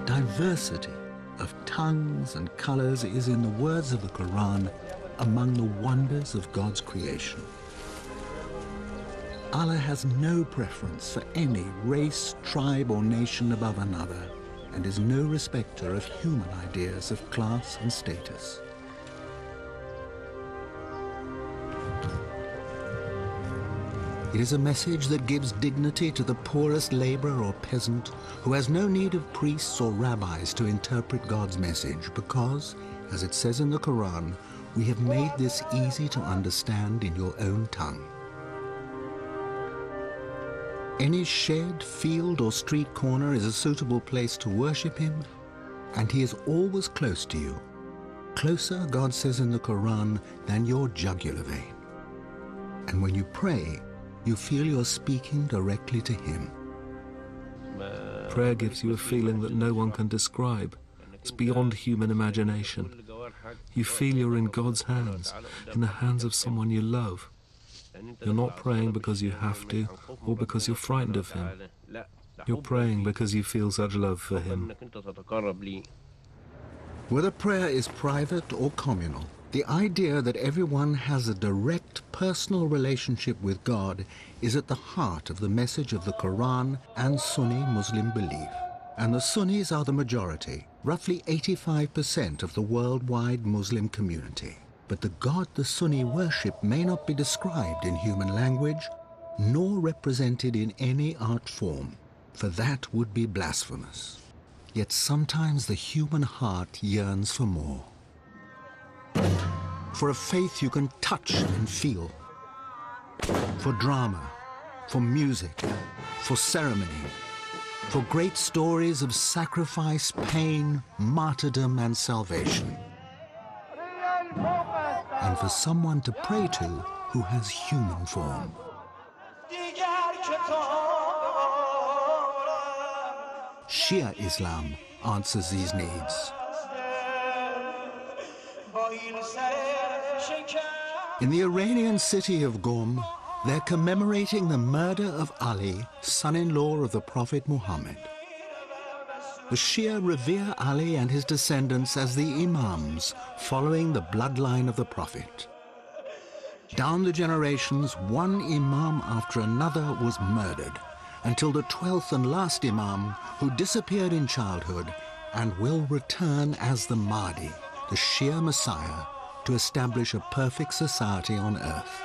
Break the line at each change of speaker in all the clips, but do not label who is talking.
diversity of tongues and colors is, in the words of the Qur'an, among the wonders of God's creation. Allah has no preference for any race, tribe, or nation above another, and is no respecter of human ideas of class and status. It is a message that gives dignity to the poorest laborer or peasant who has no need of priests or rabbis to interpret God's message because, as it says in the Quran, we have made this easy to understand in your own tongue. Any shed, field, or street corner is a suitable place to worship Him, and He is always close to you. Closer, God says in the Quran, than your jugular vein. And when you pray, you feel you're speaking directly to Him.
Prayer gives you a feeling that no one can describe. It's beyond human imagination. You feel you're in God's hands, in the hands of someone you love. You're not praying because you have to, or because you're frightened of Him. You're praying because you feel such love for Him.
Whether prayer is private or communal, the idea that everyone has a direct personal relationship with God is at the heart of the message of the Quran and Sunni Muslim belief. And the Sunnis are the majority, roughly 85% of the worldwide Muslim community. But the God the Sunni worship may not be described in human language, nor represented in any art form, for that would be blasphemous. Yet sometimes the human heart yearns for more. For a faith you can touch and feel. For drama, for music, for ceremony, for great stories of sacrifice, pain, martyrdom, and salvation. And for someone to pray to who has human form. Shia Islam answers these needs. In the Iranian city of Qom, they're commemorating the murder of Ali, son-in-law of the Prophet Muhammad. The Shia revere Ali and his descendants as the Imams, following the bloodline of the Prophet. Down the generations, one Imam after another was murdered, until the 12th and last Imam, who disappeared in childhood and will return as the Mahdi, the Shia Messiah, to establish a perfect society on earth.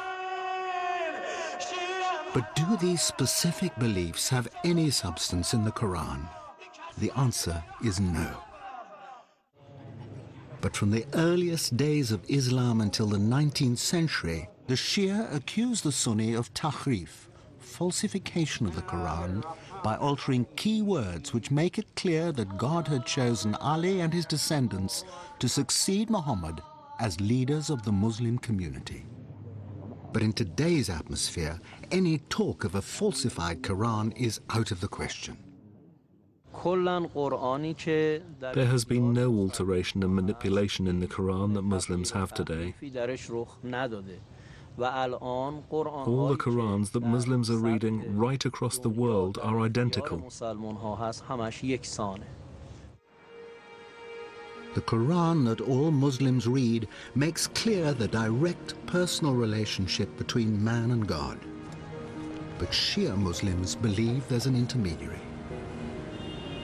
But do these specific beliefs have any substance in the Quran? The answer is no. But from the earliest days of Islam until the 19th century, the Shia accused the Sunni of tahrif, falsification of the Quran, by altering key words which make it clear that God had chosen Ali and his descendants to succeed Muhammad as leaders of the Muslim community. But in today's atmosphere, any talk of a falsified Quran is out of the question.
There has been no alteration and manipulation in the Quran that Muslims have today. All the Qurans that Muslims are reading right across the world are identical.
The Quran that all Muslims read makes clear the direct personal relationship between man and God. But Shia Muslims believe there's an intermediary.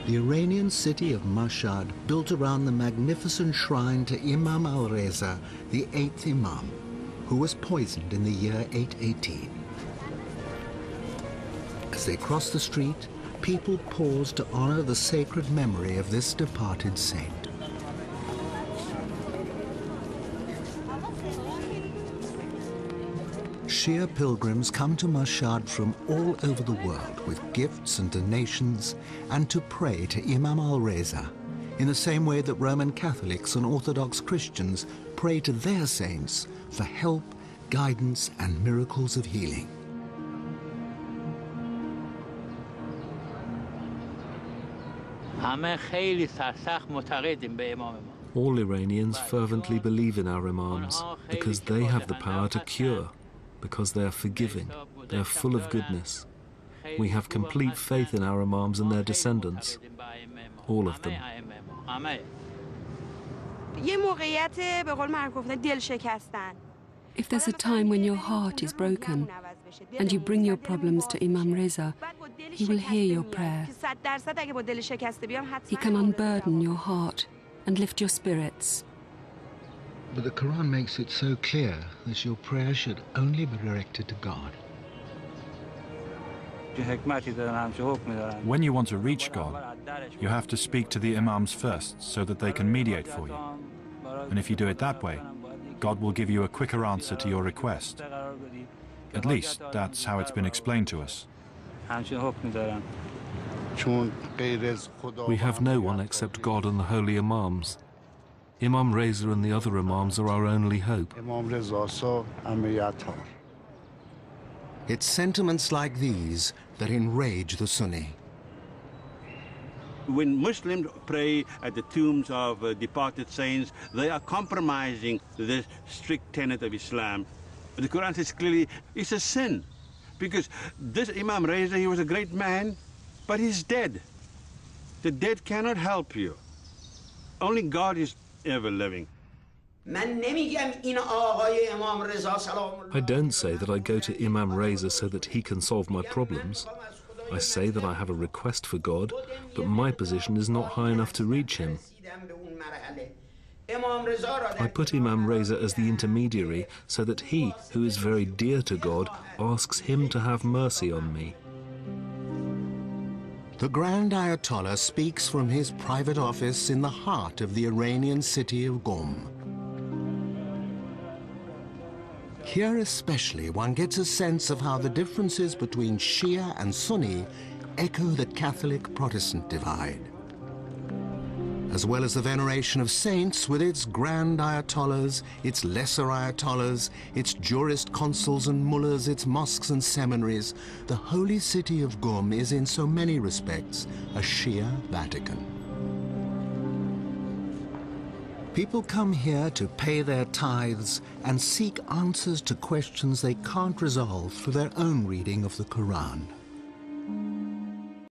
The Iranian city of Mashhad, built around the magnificent shrine to Imam al-Reza, the 8th Imam, who was poisoned in the year 818. As they cross the street, people pause to honor the sacred memory of this departed saint. Shia pilgrims come to Mashhad from all over the world with gifts and donations and to pray to Imam al-Reza in the same way that Roman Catholics and Orthodox Christians pray to their saints for help, guidance, and miracles of healing.
All Iranians fervently believe in our Imams because they have the power to cure, because they are forgiving, they are full of goodness. We have complete faith in our Imams and their descendants. all of them.
If there's a time when your heart is broken and you bring your problems to Imam Reza, he will hear your prayer. He can unburden your heart and lift your spirits.
But the Quran makes it so clear that your prayer should only be directed to God.
When you want to reach God, you have to speak to the Imams first so that they can mediate for you. And if you do it that way, God will give you a quicker answer to your request. At least, that's how it's been explained to us.
We have no one except God and the holy Imams. Imam Reza and the other Imams are our only hope.
It's sentiments like these that enrage the Sunni.
When Muslims pray at the tombs of departed saints, they are compromising the strict tenet of Islam. The Quran says clearly it's a sin, because this Imam Reza, he was a great man, but he's dead. The dead cannot help you. Only God is ever living.
I don't say that I go to Imam Reza so that he can solve my problems. I say that I have a request for God, but my position is not high enough to reach him. I put Imam Reza as the intermediary so that he, who is very dear to God, asks him to have mercy on me.
The Grand Ayatollah speaks from his private office in the heart of the Iranian city of Qom. Here especially one gets a sense of how the differences between Shia and Sunni echo the Catholic-Protestant divide. As well as the veneration of saints with its grand ayatollahs, its lesser ayatollahs, its jurist consuls and mullahs, its mosques and seminaries, the holy city of Qom is in so many respects a Shia Vatican. People come here to pay their tithes and seek answers to questions they can't resolve through their own reading of the Quran.